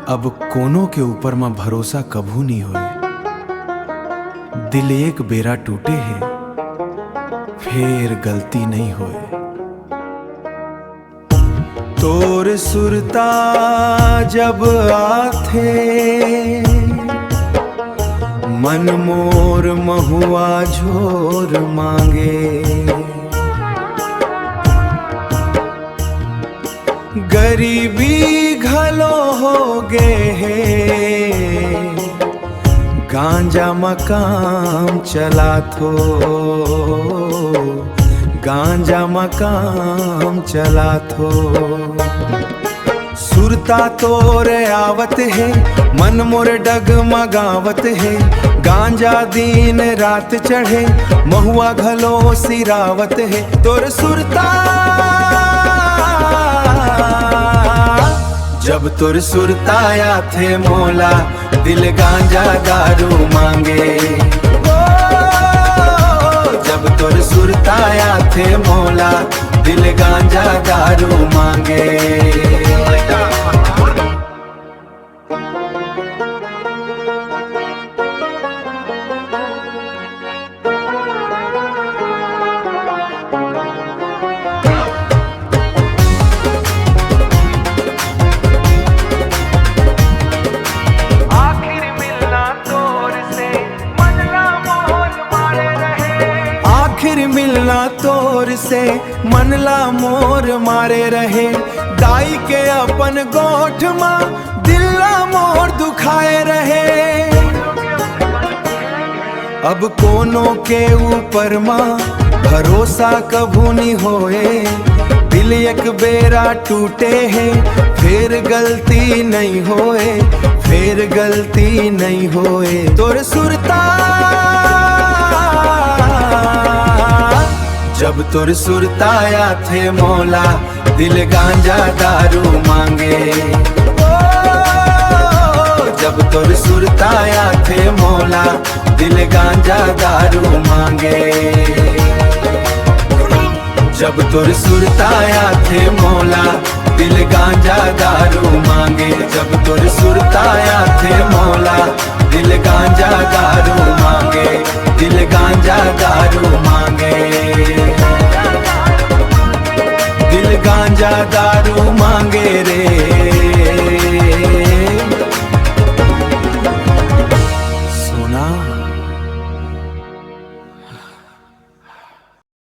अब कोनो के ऊपर में भरोसा कभू नहीं होए। दिल एक बेरा टूटे है, फिर गलती नहीं होए। तोर सुरता जब आथे, मन मोर महुआ झोर मांगे। गरीबी घलो हो गे है, गांजा मकाम चला थो, गांजा मकाम चला थो। सुरता तोरे आवत है, मन मोर डगमगावत है। गांजा दिन रात चढ़े, महुआ घलो सिरावत है। तोर सुरता जब तुर सुरताया थे मोला, दिल गांजा दारू मांगे। जब तुर सुरताया थे मोला, दिल गांजा दारू मांगे। आखिर मिलना तोर से मनला मोर मारे रहे। दाई के अपन गोठ माँ दिल्ला मोर दुखाए रहे। अब कोनो के ऊपर माँ भरोसा कभू नहीं होए। दिल एक बेरा टूटे है, फिर गलती नहीं होए, फिर गलती नहीं होए। तोर सुरता जब तुर सुरताया थे मोला, दिल गांजा दारू मांगे। जब तुर सुरताया थे मोला, दिल गांजा दारू मांगे। जब तुर सुरताया थे मोला, दिल गांजा दारू मांगे। जब तुर सुरताया थे मोला, दिल गांजा दारू मांगे। दिल गांजा दारू मांगे। दिल गांजा दारू मांगे रे।